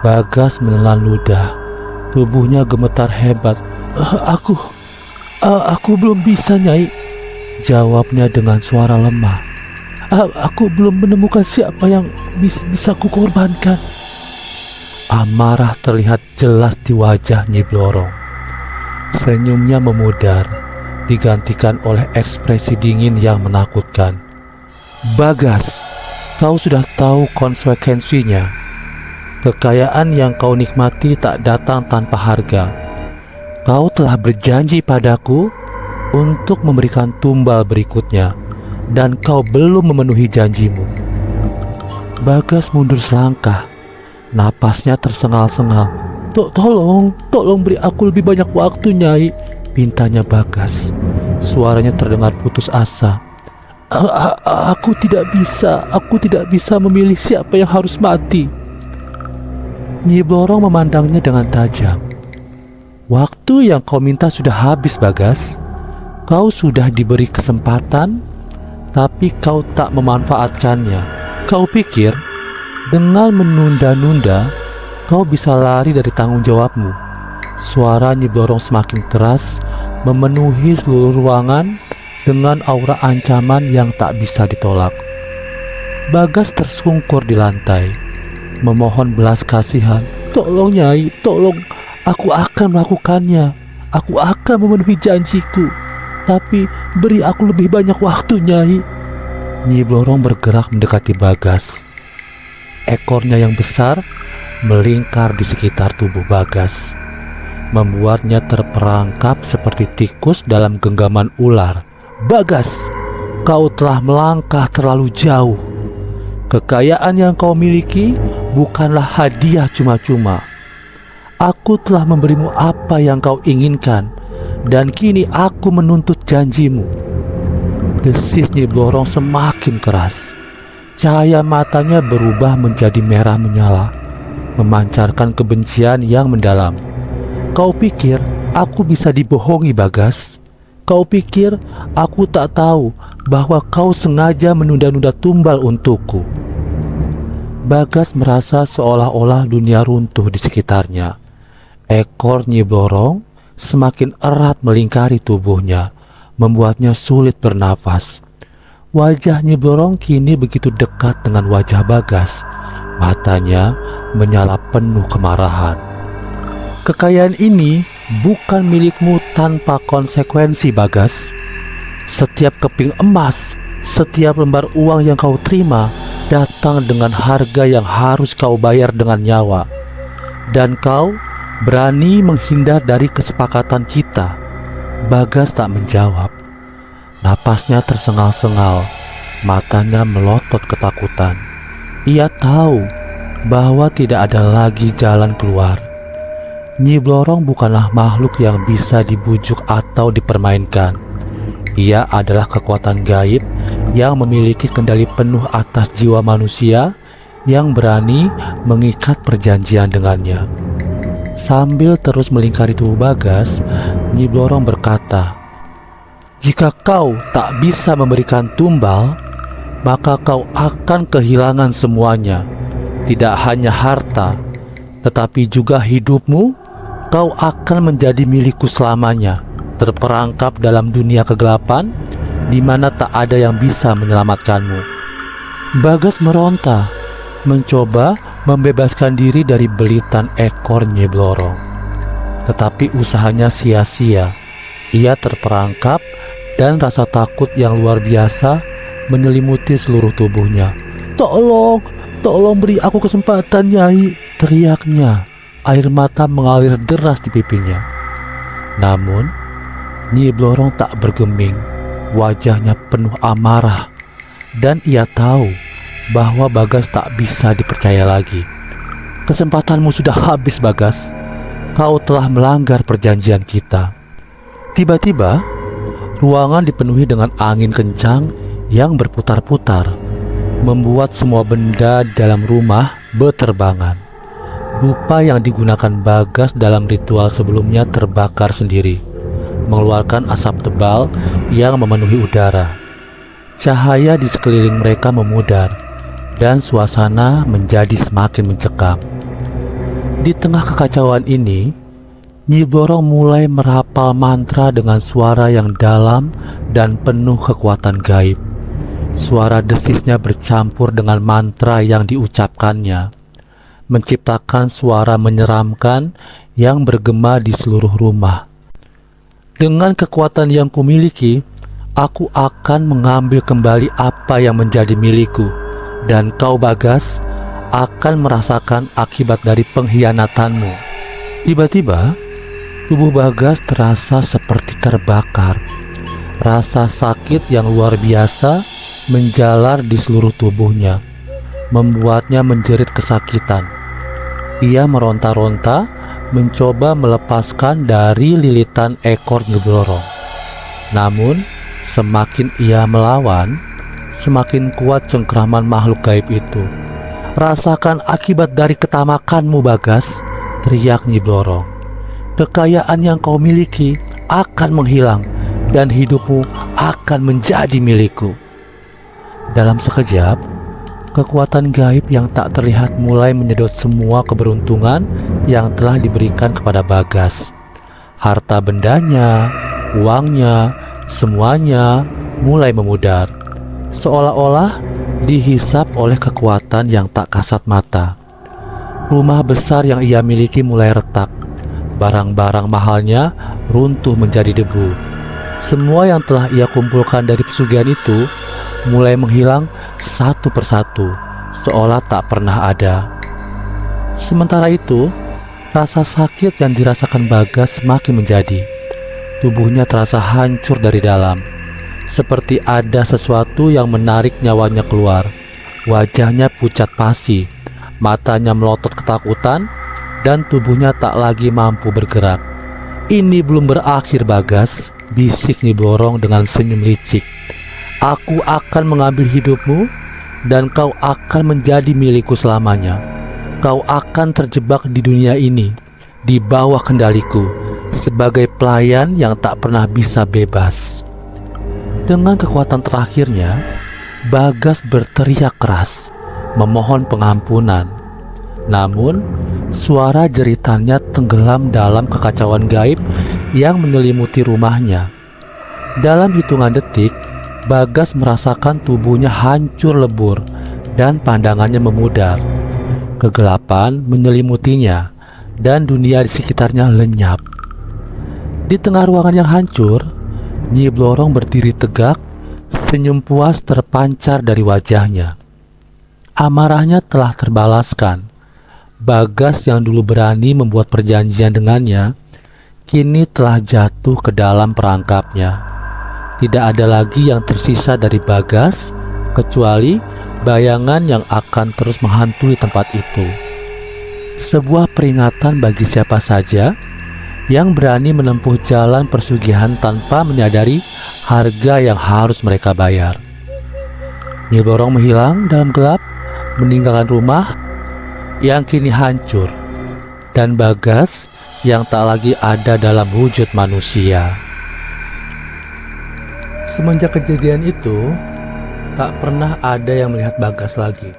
Bagas menelan ludah. Tubuhnya gemetar hebat. Aku belum bisa, Nyai," jawabnya dengan suara lemah. Aku belum menemukan siapa yang bisa kukorbankan." Amarah terlihat jelas di wajah Nyi Blorong. Senyumnya memudar, digantikan oleh ekspresi dingin yang menakutkan. "Bagas, kau sudah tahu konsekuensinya. Kekayaan yang kau nikmati tak datang tanpa harga. Kau telah berjanji padaku untuk memberikan tumbal berikutnya, dan kau belum memenuhi janjimu." Bagas mundur selangkah, napasnya tersengal-sengal. Tolong beri aku lebih banyak waktu, Nyai," pintanya Bagas. Suaranya terdengar putus asa. Aku tidak bisa memilih siapa yang harus mati." Nyi Blorong memandangnya dengan tajam. "Waktu yang kau minta sudah habis, Bagas. Kau sudah diberi kesempatan, tapi kau tak memanfaatkannya. Kau pikir dengan menunda-nunda kau bisa lari dari tanggung jawabmu?" Suara Nyi Blorong semakin keras, memenuhi seluruh ruangan dengan aura ancaman yang tak bisa ditolak. Bagas tersungkur di lantai, memohon belas kasihan. "Tolong, Nyai, tolong. Aku akan melakukannya. Aku akan memenuhi janjiku. Tapi beri aku lebih banyak waktu, Nyai." Nyi Blorong bergerak mendekati Bagas. Ekornya yang besar melingkar di sekitar tubuh Bagas, membuatnya terperangkap seperti tikus dalam genggaman ular. "Bagas, kau telah melangkah terlalu jauh. Kekayaan yang kau miliki bukanlah hadiah cuma-cuma. Aku telah memberimu apa yang kau inginkan, dan kini aku menuntut janjimu." Desis Nyi Blorong semakin keras. Cahaya matanya berubah menjadi merah menyala, memancarkan kebencian yang mendalam. "Kau pikir aku bisa dibohongi, Bagas? Kau pikir aku tak tahu bahwa kau sengaja menunda-nunda tumbal untukku?" Bagas merasa seolah-olah dunia runtuh di sekitarnya. Ekor Nyi Blorong semakin erat melingkari tubuhnya, membuatnya sulit bernafas. Wajah Nyi Blorong kini begitu dekat dengan wajah Bagas. Matanya menyala penuh kemarahan. "Kekayaan ini bukan milikmu tanpa konsekuensi, Bagas. Setiap keping emas, setiap lembar uang yang kau terima datang dengan harga yang harus kau bayar dengan nyawa. Dan kau berani menghindar dari kesepakatan kita." Bagas tak menjawab. Napasnya tersengal-sengal, matanya melotot ketakutan. Ia tahu bahwa tidak ada lagi jalan keluar. Nyi Blorong bukanlah makhluk yang bisa dibujuk atau dipermainkan. Ia adalah kekuatan gaib yang memiliki kendali penuh atas jiwa manusia yang berani mengikat perjanjian dengannya. Sambil terus melingkari tubuh Bagas, Nyi Blorong berkata, "Jika kau tak bisa memberikan tumbal, maka kau akan kehilangan semuanya. Tidak hanya harta, tetapi juga hidupmu. Kau akan menjadi milikku selamanya, terperangkap dalam dunia kegelapan di mana tak ada yang bisa menyelamatkanmu." Bagas meronta, mencoba membebaskan diri dari belitan ekor Nyi Blorong. Tetapi usahanya sia-sia. Ia terperangkap dan rasa takut yang luar biasa menyelimuti seluruh tubuhnya. Tolong beri aku kesempatan, Nyai," teriaknya. Air mata mengalir deras di pipinya. Namun Nyi Blorong tak bergeming. Wajahnya penuh amarah, dan ia tahu bahwa Bagas tak bisa dipercaya lagi. "Kesempatanmu sudah habis, Bagas. Kau telah melanggar perjanjian kita." Tiba-tiba ruangan dipenuhi dengan angin kencang yang berputar-putar, membuat semua benda di dalam rumah berterbangan. Dupa yang digunakan Bagas dalam ritual sebelumnya terbakar sendiri, mengeluarkan asap tebal yang memenuhi udara. Cahaya di sekeliling mereka memudar, dan suasana menjadi semakin mencekam. Di tengah kekacauan ini, Nyi Blorong mulai merapal mantra dengan suara yang dalam dan penuh kekuatan gaib. Suara desisnya bercampur dengan mantra yang diucapkannya, menciptakan suara menyeramkan yang bergema di seluruh rumah. Dengan kekuatan yang kumiliki, aku akan mengambil kembali apa yang menjadi milikku, dan kau Bagas akan merasakan akibat dari pengkhianatanmu. Tiba-tiba, tubuh Bagas terasa seperti terbakar. Rasa sakit yang luar biasa menjalar di seluruh tubuhnya, membuatnya menjerit kesakitan. Ia meronta-ronta, mencoba melepaskan dari lilitan ekor Nyi Blorong. Namun, semakin ia melawan, semakin kuat cengkraman makhluk gaib itu. "Rasakan akibat dari ketamakanmu, Bagas," teriak Nyi Blorong. "Kekayaan yang kau miliki akan menghilang dan hidupmu akan menjadi milikku." Dalam sekejap, kekuatan gaib yang tak terlihat mulai menyedot semua keberuntungan yang telah diberikan kepada Bagas. Harta bendanya, uangnya, semuanya mulai memudar, seolah-olah dihisap oleh kekuatan yang tak kasat mata. Rumah besar yang ia miliki mulai retak. Barang-barang mahalnya runtuh menjadi debu. Semua yang telah ia kumpulkan dari pesugihan itu mulai menghilang satu persatu, seolah tak pernah ada. Sementara itu, rasa sakit yang dirasakan Bagas semakin menjadi. Tubuhnya terasa hancur dari dalam, seperti ada sesuatu yang menarik nyawanya keluar. Wajahnya pucat pasi, matanya melotot ketakutan, dan tubuhnya tak lagi mampu bergerak. "Ini belum berakhir, Bagas," bisik Nyi Blorong dengan senyum licik. "Aku akan mengambil hidupmu, dan kau akan menjadi milikku selamanya. Kau akan terjebak di dunia ini, di bawah kendaliku, sebagai pelayan yang tak pernah bisa bebas." Dengan kekuatan terakhirnya, Bagas berteriak keras, memohon pengampunan. Namun, suara jeritannya tenggelam dalam kekacauan gaib yang menyelimuti rumahnya. Dalam hitungan detik, Bagas merasakan tubuhnya hancur lebur dan pandangannya memudar. Kegelapan menyelimutinya dan dunia di sekitarnya lenyap. Di tengah ruangan yang hancur, Nyi Blorong berdiri tegak, senyum puas terpancar dari wajahnya. Amarahnya telah terbalaskan. Bagas yang dulu berani membuat perjanjian dengannya, kini telah jatuh ke dalam perangkapnya. Tidak ada lagi yang tersisa dari Bagas, kecuali bayangan yang akan terus menghantui tempat itu. Sebuah peringatan bagi siapa saja yang berani menempuh jalan persugihan tanpa menyadari harga yang harus mereka bayar. Nyi Blorong menghilang dalam gelap, meninggalkan rumah yang kini hancur, dan Bagas yang tak lagi ada dalam wujud manusia. Semenjak kejadian itu, tak pernah ada yang melihat Bagas lagi.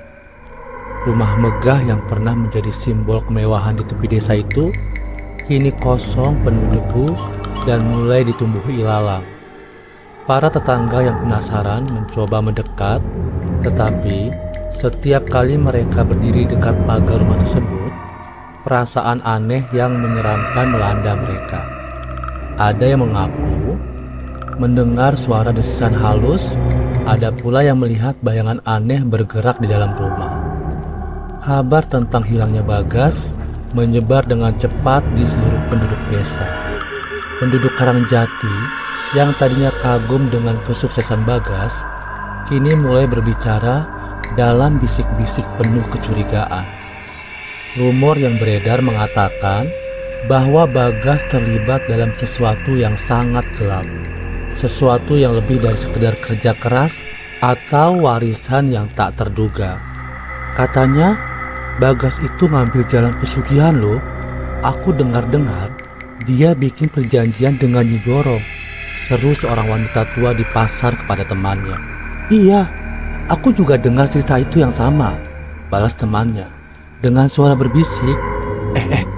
Rumah megah yang pernah menjadi simbol kemewahan di tepi desa itu kini kosong, penuh debu, dan mulai ditumbuhi ilalang. Para tetangga yang penasaran mencoba mendekat, tetapi setiap kali mereka berdiri dekat pagar rumah tersebut, perasaan aneh yang menyeramkan melanda mereka. Ada yang mengaku mendengar suara desisan halus, ada pula yang melihat bayangan aneh bergerak di dalam rumah. Kabar tentang hilangnya Bagas menyebar dengan cepat di seluruh penduduk desa. Penduduk Karangjati yang tadinya kagum dengan kesuksesan Bagas, kini mulai berbicara dalam bisik-bisik penuh kecurigaan. Rumor yang beredar mengatakan bahwa Bagas terlibat dalam sesuatu yang sangat gelap, sesuatu yang lebih dari sekedar kerja keras atau warisan yang tak terduga. Katanya, Bagas itu ngambil jalan pesugihan loh. Aku dengar-dengar dia bikin perjanjian dengan Nyi Blorong, seru seorang wanita tua di pasar kepada temannya. Iya, aku juga dengar cerita itu yang sama, balas temannya dengan suara berbisik.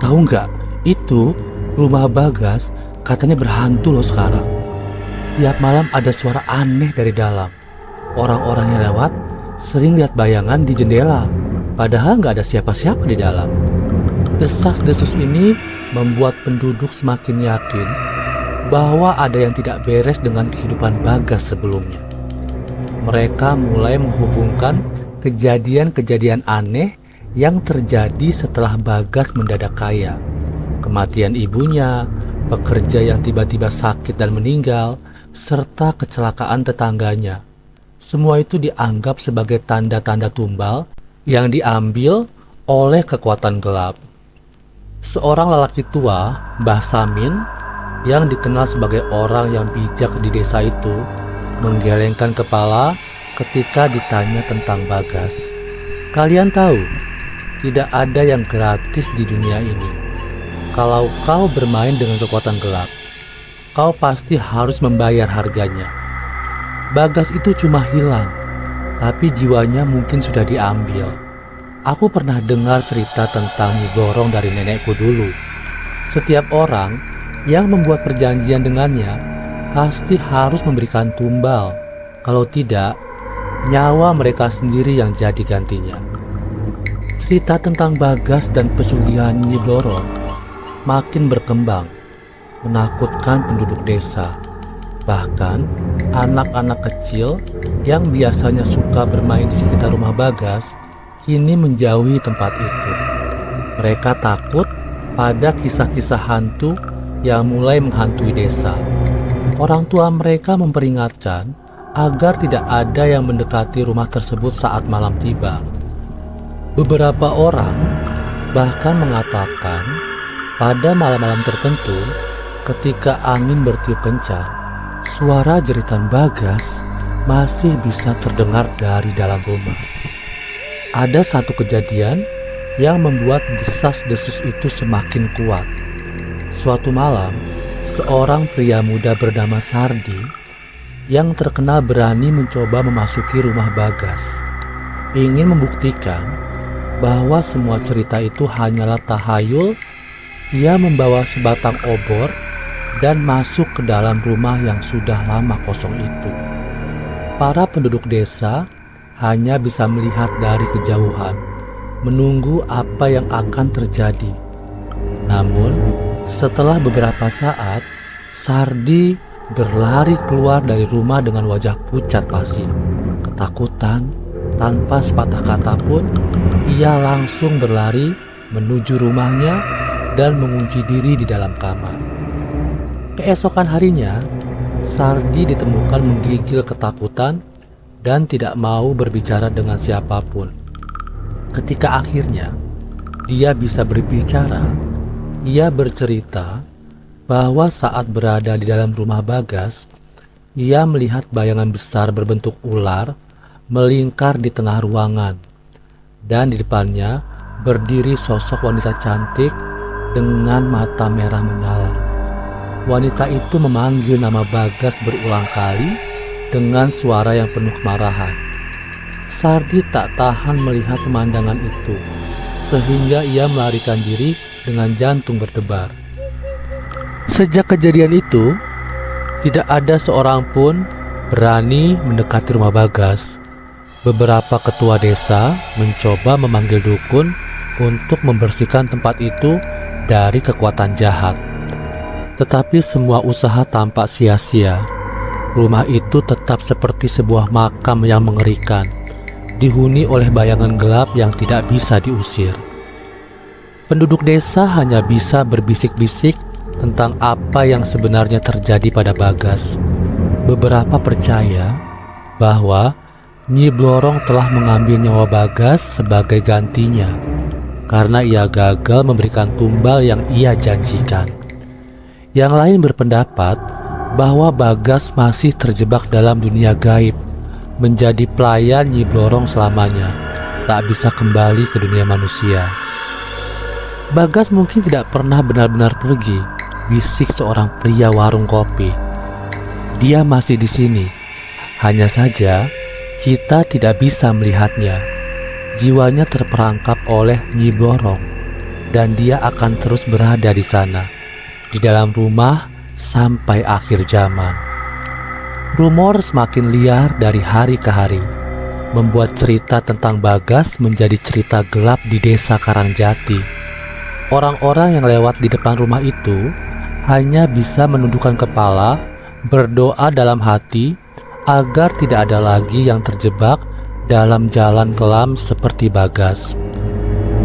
Tahu nggak? Itu rumah Bagas katanya berhantu loh sekarang. Tiap malam ada suara aneh dari dalam. Orang-orang yang lewat sering lihat bayangan di jendela, padahal nggak ada siapa-siapa di dalam. Desas-desus ini membuat penduduk semakin yakin bahwa ada yang tidak beres dengan kehidupan Bagas sebelumnya. Mereka mulai menghubungkan kejadian-kejadian aneh yang terjadi setelah Bagas mendadak kaya. Kematian ibunya, pekerja yang tiba-tiba sakit dan meninggal, serta kecelakaan tetangganya. Semua itu dianggap sebagai tanda-tanda tumbal yang diambil oleh kekuatan gelap. Seorang lelaki tua, Mbah Samin, yang dikenal sebagai orang yang bijak di desa itu, menggelengkan kepala ketika ditanya tentang Bagas. Kalian tahu, tidak ada yang gratis di dunia ini. Kalau kau bermain dengan kekuatan gelap, kau pasti harus membayar harganya. Bagas itu cuma hilang, tapi jiwanya mungkin sudah diambil. Aku pernah dengar cerita tentang Nyi Blorong dari nenekku dulu. Setiap orang yang membuat perjanjian dengannya pasti harus memberikan tumbal. Kalau tidak, nyawa mereka sendiri yang jadi gantinya. Cerita tentang Bagas dan pesugihan Nyi Blorong makin berkembang, menakutkan penduduk desa. Bahkan anak-anak kecil yang biasanya suka bermain di sekitar rumah Bagas kini menjauhi tempat itu. Mereka takut pada kisah-kisah hantu yang mulai menghantui desa. Orang tua mereka memperingatkan agar tidak ada yang mendekati rumah tersebut saat malam tiba. Beberapa orang bahkan mengatakan pada malam-malam tertentu, ketika angin bertiup kencang, suara jeritan Bagas masih bisa terdengar dari dalam rumah. Ada satu kejadian yang membuat desas-desus itu semakin kuat. Suatu malam, seorang pria muda bernama Sardi yang terkenal berani mencoba memasuki rumah Bagas, ingin membuktikan bahwa semua cerita itu hanyalah tahayul. Ia membawa sebatang obor dan masuk ke dalam rumah yang sudah lama kosong itu. Para penduduk desa hanya bisa melihat dari kejauhan, menunggu apa yang akan terjadi. Namun, setelah beberapa saat, Sardi berlari keluar dari rumah dengan wajah pucat pasi. Ketakutan, tanpa sepatah kata pun, ia langsung berlari menuju rumahnya dan mengunci diri di dalam kamar. Keesokan harinya, Sardi ditemukan menggigil ketakutan dan tidak mau berbicara dengan siapapun. Ketika akhirnya dia bisa berbicara, ia bercerita bahwa saat berada di dalam rumah Bagas, ia melihat bayangan besar berbentuk ular melingkar di tengah ruangan, dan di depannya berdiri sosok wanita cantik dengan mata merah menyala. Wanita itu memanggil nama Bagas berulang kali dengan suara yang penuh kemarahan. Sardi tak tahan melihat pemandangan itu, sehingga ia melarikan diri dengan jantung berdebar. Sejak kejadian itu, tidak ada seorang pun berani mendekati rumah Bagas. Beberapa ketua desa mencoba memanggil dukun untuk membersihkan tempat itu dari kekuatan jahat. Tetapi semua usaha tampak sia-sia. Rumah itu tetap seperti sebuah makam yang mengerikan, dihuni oleh bayangan gelap yang tidak bisa diusir. Penduduk desa hanya bisa berbisik-bisik tentang apa yang sebenarnya terjadi pada Bagas. Beberapa percaya bahwa Nyi Blorong telah mengambil nyawa Bagas sebagai gantinya, karena ia gagal memberikan tumbal yang ia janjikan. Yang lain berpendapat bahwa Bagas masih terjebak dalam dunia gaib, menjadi pelayan Nyi Blorong selamanya, tak bisa kembali ke dunia manusia. Bagas mungkin tidak pernah benar-benar pergi, bisik seorang pria warung kopi. Dia masih di sini, hanya saja kita tidak bisa melihatnya. Jiwanya terperangkap oleh Nyi Blorong, dan dia akan terus berada di sana, di dalam rumah sampai akhir zaman. Rumor semakin liar dari hari ke hari, membuat cerita tentang Bagas menjadi cerita gelap di desa Karangjati. Orang-orang yang lewat di depan rumah itu hanya bisa menundukkan kepala, berdoa dalam hati agar tidak ada lagi yang terjebak dalam jalan kelam seperti Bagas.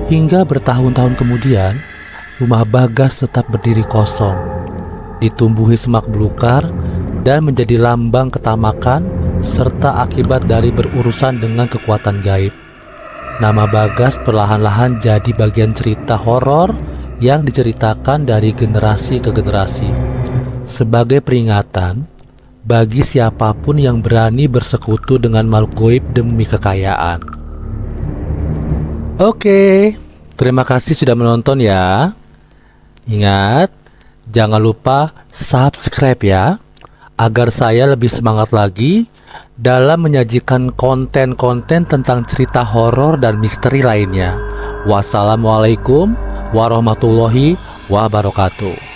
Hingga bertahun-tahun kemudian, rumah Bagas tetap berdiri kosong, ditumbuhi semak belukar dan menjadi lambang ketamakan serta akibat dari berurusan dengan kekuatan gaib. Nama Bagas perlahan-lahan jadi bagian cerita horor yang diceritakan dari generasi ke generasi, sebagai peringatan bagi siapapun yang berani bersekutu dengan makhluk gaib demi kekayaan. Oke, terima kasih sudah menonton ya. Ingat, jangan lupa subscribe ya, agar saya lebih semangat lagi dalam menyajikan konten-konten tentang cerita horor dan misteri lainnya. Wassalamualaikum warahmatullahi wabarakatuh.